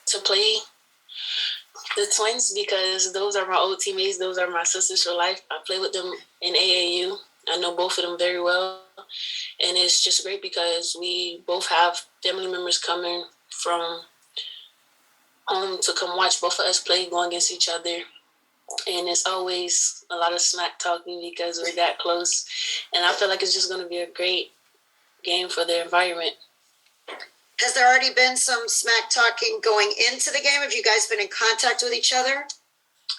to play the Twins because those are my old teammates. Those are my sisters for life. I play with them in AAU. I know both of them very well. And it's just great because we both have family members coming from home to come watch both of us play, going against each other. And it's always a lot of smack talking because we're that close. And I feel like it's just going to be a great game for the environment. Has there already been some smack talking going into the game? Have you guys been in contact with each other?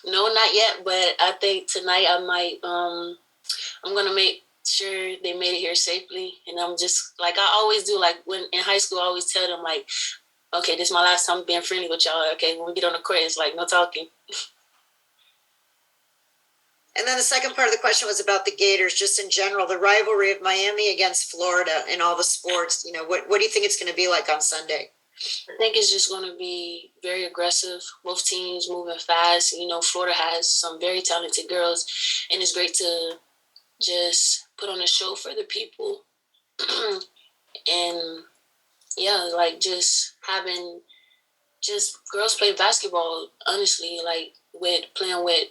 No, not yet. But I think tonight I might, I'm going to make sure they made it here safely. And I'm just, like I always do, like when in high school, I always tell them, like, okay, this is my last time being friendly with y'all. Okay, when we get on the court, it's like no talking. And then the second part of the question was about the Gators, just in general, the rivalry of Miami against Florida in all the sports. You know, what do you think it's going to be like on Sunday? I think it's just going to be very aggressive. Both teams moving fast. You know, Florida has some very talented girls, and it's great to just put on a show for the people. And yeah, like just having just girls play basketball, honestly, like with playing with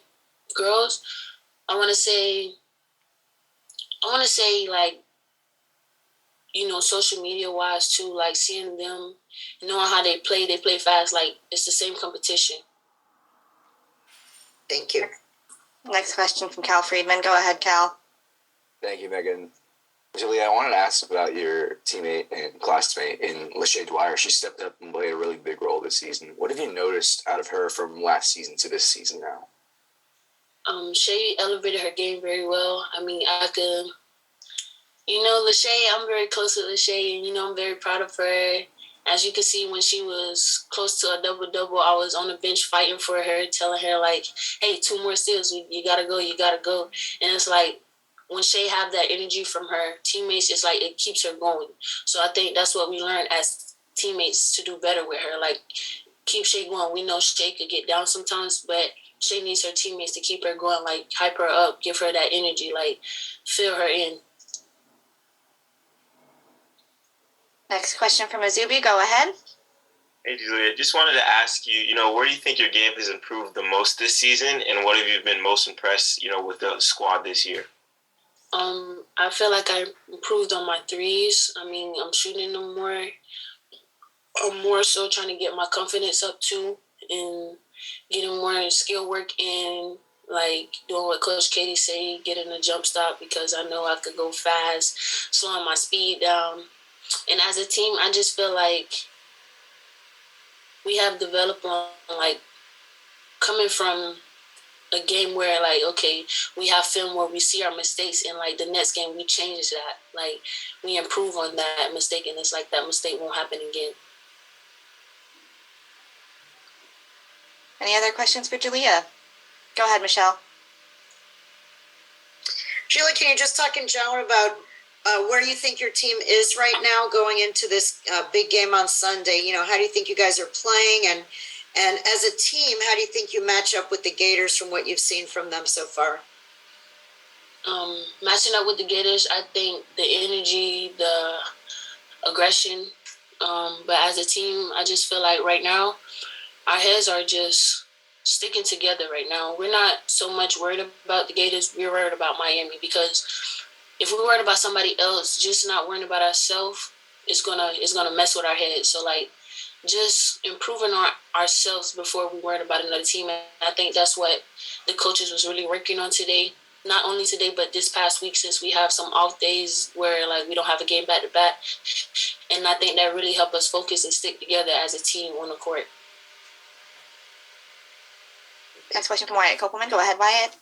girls. I want to say like, you know, social media wise too, like seeing them, knowing how they play fast, like it's the same competition. Thank you. Next question from Cal Friedman. Go ahead, Cal. Thank you, Megan. Julia, I wanted to ask about your teammate and classmate in Lachey Dwyer. She stepped up and played a really big role this season. What have you noticed out of her from last season to this season now? Shay elevated her game very well. I mean, you know, Lachey, I'm very close with Lachey, and, you know, I'm very proud of her. As you can see, when she was close to a double-double, I was on the bench fighting for her, telling her, like, hey, 2 more steals. You got to go. You got to go. And it's like when Shay have that energy from her teammates, it's like it keeps her going. So I think that's what we learned as teammates to do better with her. Like, keep Shay going. We know Shay could get down sometimes, but Shay needs her teammates to keep her going, like hype her up, give her that energy, like fill her in. Next question from Azubi. Go ahead. Hey, Julia. Just wanted to ask you, you know, where do you think your game has improved the most this season, and what have you been most impressed, you know, with the squad this year? I feel like I improved on my threes. I mean, I'm shooting them more. I'm more so trying to get my confidence up too, and getting more skill work in, like doing what Coach Katie say, getting a jump stop because I know I could go fast, slowing my speed down. And as a team, I just feel like we have developed on, like, coming from a game where, like, okay, we have film where we see our mistakes, and, like, the next game we change that. Like, we improve on that mistake, and it's like that mistake won't happen again. Any other questions for Julia? Go ahead, Michelle. Julia, can you just talk in general about where you think your team is right now going into this big game on Sunday? You know, how do you think you guys are playing? And as a team, how do you think you match up with the Gators from what you've seen from them so far? Matching up with the Gators, I think the energy, the aggression. But as a team, I just feel like right now, our heads are just sticking together right now. We're not so much worried about the Gators. We're worried about Miami, because if we're worried about somebody else, just not worrying about ourselves, it's gonna mess with our heads. So, like, just improving ourselves before we worry about another team. And I think that's what the coaches was really working on today. Not only today, but this past week, since we have some off days where, like, we don't have a game back to back. And I think that really helped us focus and stick together as a team on the court. Next question from Wyatt Kopelman. Go ahead, Wyatt.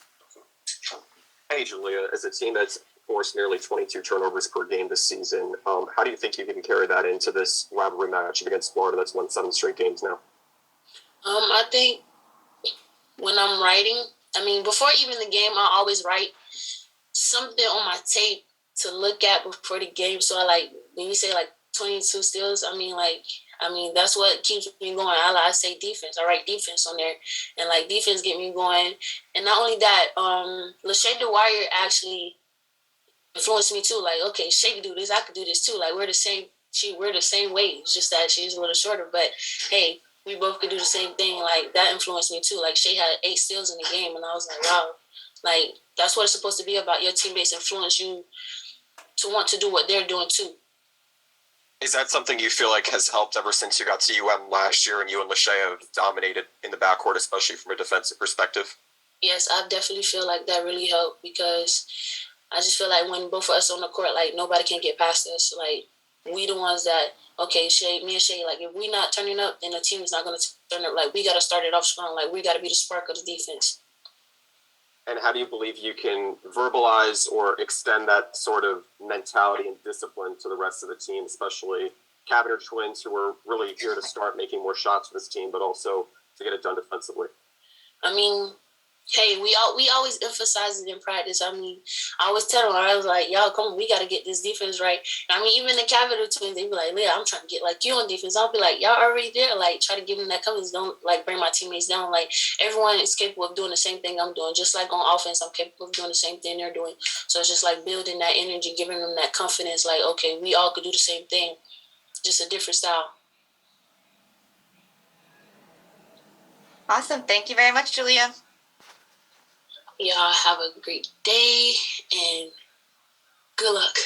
Hey, Julia. As a team that's forced nearly 22 turnovers per game this season, how do you think you can carry that into this rivalry match against Florida that's won 7 straight games now? I think when I'm writing, I mean, before even the game, I always write something on my tape to look at before the game. So, when you say, 22 steals, that's what keeps me going. I say defense. I write defense on there. And, defense get me going. And not only that, Lachey Dwyer actually influenced me, too. Okay, Shay can do this. I could do this, too. We're the same weight. It's just that she's a little shorter. But, hey, we both could do the same thing. Like that influenced me too. Like Shay had 8 steals in the game, and I was like, wow, like that's what it's supposed to be about. Your teammates influence you to want to do what they're doing too. Is that something you feel like has helped ever since you got to last year and you and Lachey have dominated in the backcourt, especially from a defensive perspective? Yes, I definitely feel like that really helped because I just feel like when both of us on the court, like nobody can get past us. Like we the ones that, okay, Shay, me and Shay, like if we not turning up, then the team is not going to turn up. Like we got to start it off strong. Like we got to be the spark of the defense. And how do you believe you can verbalize or extend that sort of mentality and discipline to the rest of the team, especially Cabinet twins who are really here to start making more shots for this team, but also to get it done defensively? I mean, hey, we always emphasize it in practice. I mean, I always tell them, I was like, y'all, come on, we got to get this defense right. I mean, even the Capital Twins, they be like, Leah, I'm trying to get like you on defense. I'll be like, y'all already there. Like, try to give them that confidence. Don't like bring my teammates down. Like, everyone is capable of doing the same thing I'm doing. Just like on offense, I'm capable of doing the same thing they're doing. So it's just like building that energy, giving them that confidence. Like, okay, we all could do the same thing, just a different style. Awesome. Thank you very much, Julia. Y'all have a great day and good luck.